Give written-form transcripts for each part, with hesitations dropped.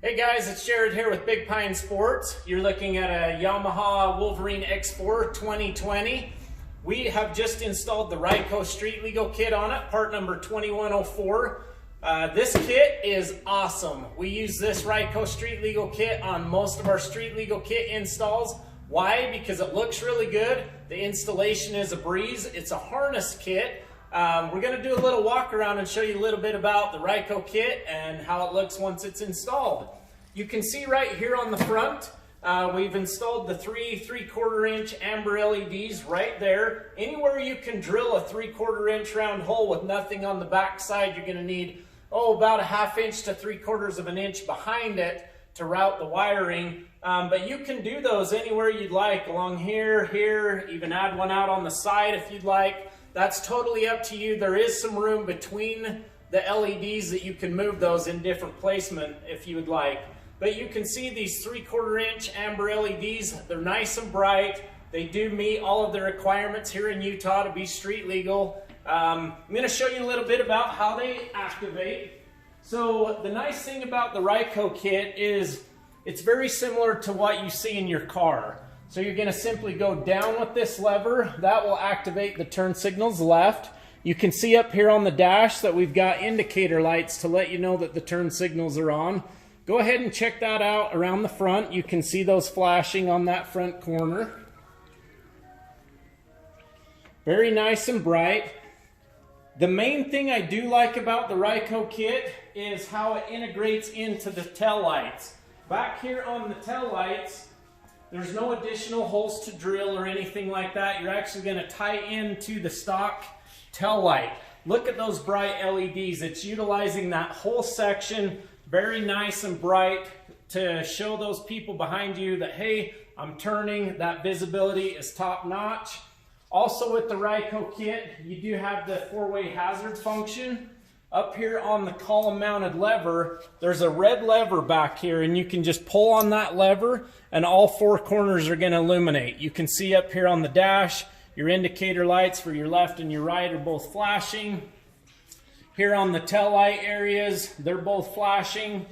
Hey guys, it's Jared here with Big Pine Sports. You're looking at a Yamaha Wolverine X4 2020. We have just installed the Ryco Street Legal kit on it, part number 2104. This kit is awesome. We use this Ryco Street Legal kit on most of our Street Legal kit installs. Why? Because it looks really good. The installation is a breeze. It's a harness kit. We're going to do a little walk around and show you a little bit about the Ryco kit and how it looks once it's installed. You can see right here on the front, we've installed the three 3/4 inch amber LEDs right there. Anywhere you can drill a 3/4 inch round hole with nothing on the back side, you're going to need, about a 1/2 inch to 3/4 of an inch behind it to route the wiring. But you can do those anywhere you'd like, along here, even add one out on the side if you'd like. That's totally up to you. There is some room between the LEDs that you can move those in different placement if you would like. But you can see these 3/4 inch amber LEDs. They're nice and bright. They do meet all of the requirements here in Utah to be street legal. I'm going to show you a little bit about how they activate. So the nice thing about the Ryco kit is it's very similar to what you see in your car. So you're going to simply go down with this lever. That will activate the turn signals left. You can see up here on the dash that we've got indicator lights to let you know that the turn signals are on. Go ahead and check that out around the front. You can see those flashing on that front corner. Very nice and bright. The main thing I do like about the Ryco kit is how it integrates into the tail lights. Back here on the tail lights, there's no additional holes to drill or anything like that. You're actually going to tie into the stock tail light. Look at those bright LEDs. It's utilizing that whole section, very nice and bright, to show those people behind you that, hey, I'm turning. That visibility is top notch. Also with the Ryco kit, you do have the 4-way hazard function. Up here on the column mounted lever, there's a red lever back here, and you can just pull on that lever and all 4 corners are going to illuminate. You can see up here on the dash, your indicator lights for your left and your right are both flashing. Here on the tail light areas, they're both flashing.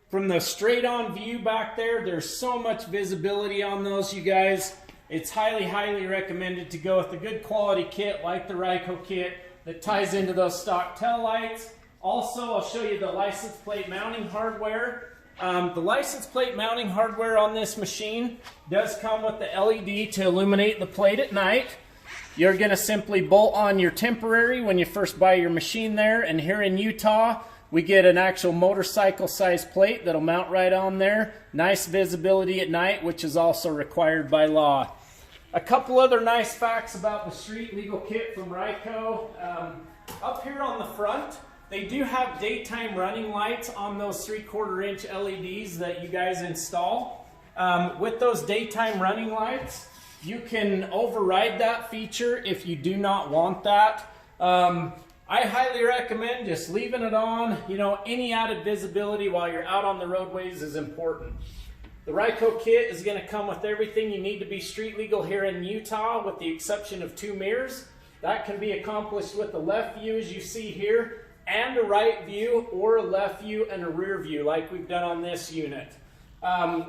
From the straight on view back there, there's so much visibility on those, you guys. It's highly, highly recommended to go with a good quality kit like the Ryco kit that ties into those stock tail lights. Also, I'll show you the license plate mounting hardware. The license plate mounting hardware on this machine does come with the LED to illuminate the plate at night. You're going to simply bolt on your temporary when you first buy your machine there, and here in Utah we get an actual motorcycle size plate that'll mount right on there. Nice visibility at night, which is also required by law. A couple other nice facts about the Street Legal kit from Ryco. Up here on the front, they do have daytime running lights on those 3/4 inch LEDs that you guys install. With those daytime running lights, you can override that feature if you do not want that. I highly recommend just leaving it on. You know, any added visibility while you're out on the roadways is important. The Ryco kit is going to come with everything you need to be street legal here in Utah, with the exception of 2 mirrors. That can be accomplished with a left view, as you see here, and a right view, or a left view and a rear view like we've done on this unit.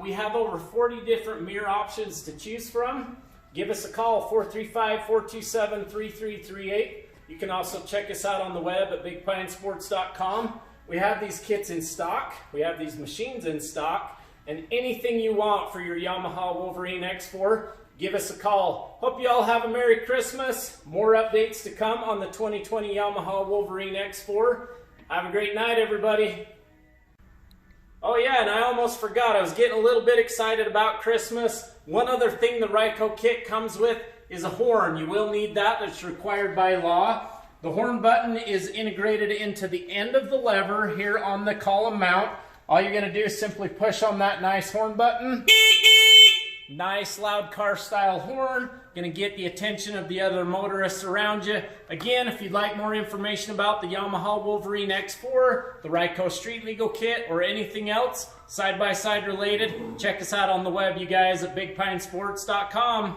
We have over 40 different mirror options to choose from. Give us a call, 435-427-3338. You can also check us out on the web at bigpinesports.com. We have these kits in stock. We have these machines in stock. And anything you want for your Yamaha Wolverine X4, give us a call. Hope you all have a Merry Christmas. More updates to come on the 2020 Yamaha Wolverine X4. Have a great night, everybody. Oh yeah, and I almost forgot. I was getting a little bit excited about Christmas. One other thing the Ryco kit comes with is a horn. You will need that. That's required by law. The horn button is integrated into the end of the lever here on the column mount. All you're going to do is simply push on that nice horn button. Nice loud car style horn. Going to get the attention of the other motorists around you. Again, if you'd like more information about the Yamaha Wolverine X4, the Ryco Street Legal kit, or anything else side-by-side related, check us out on the web, you guys, at bigpinesports.com.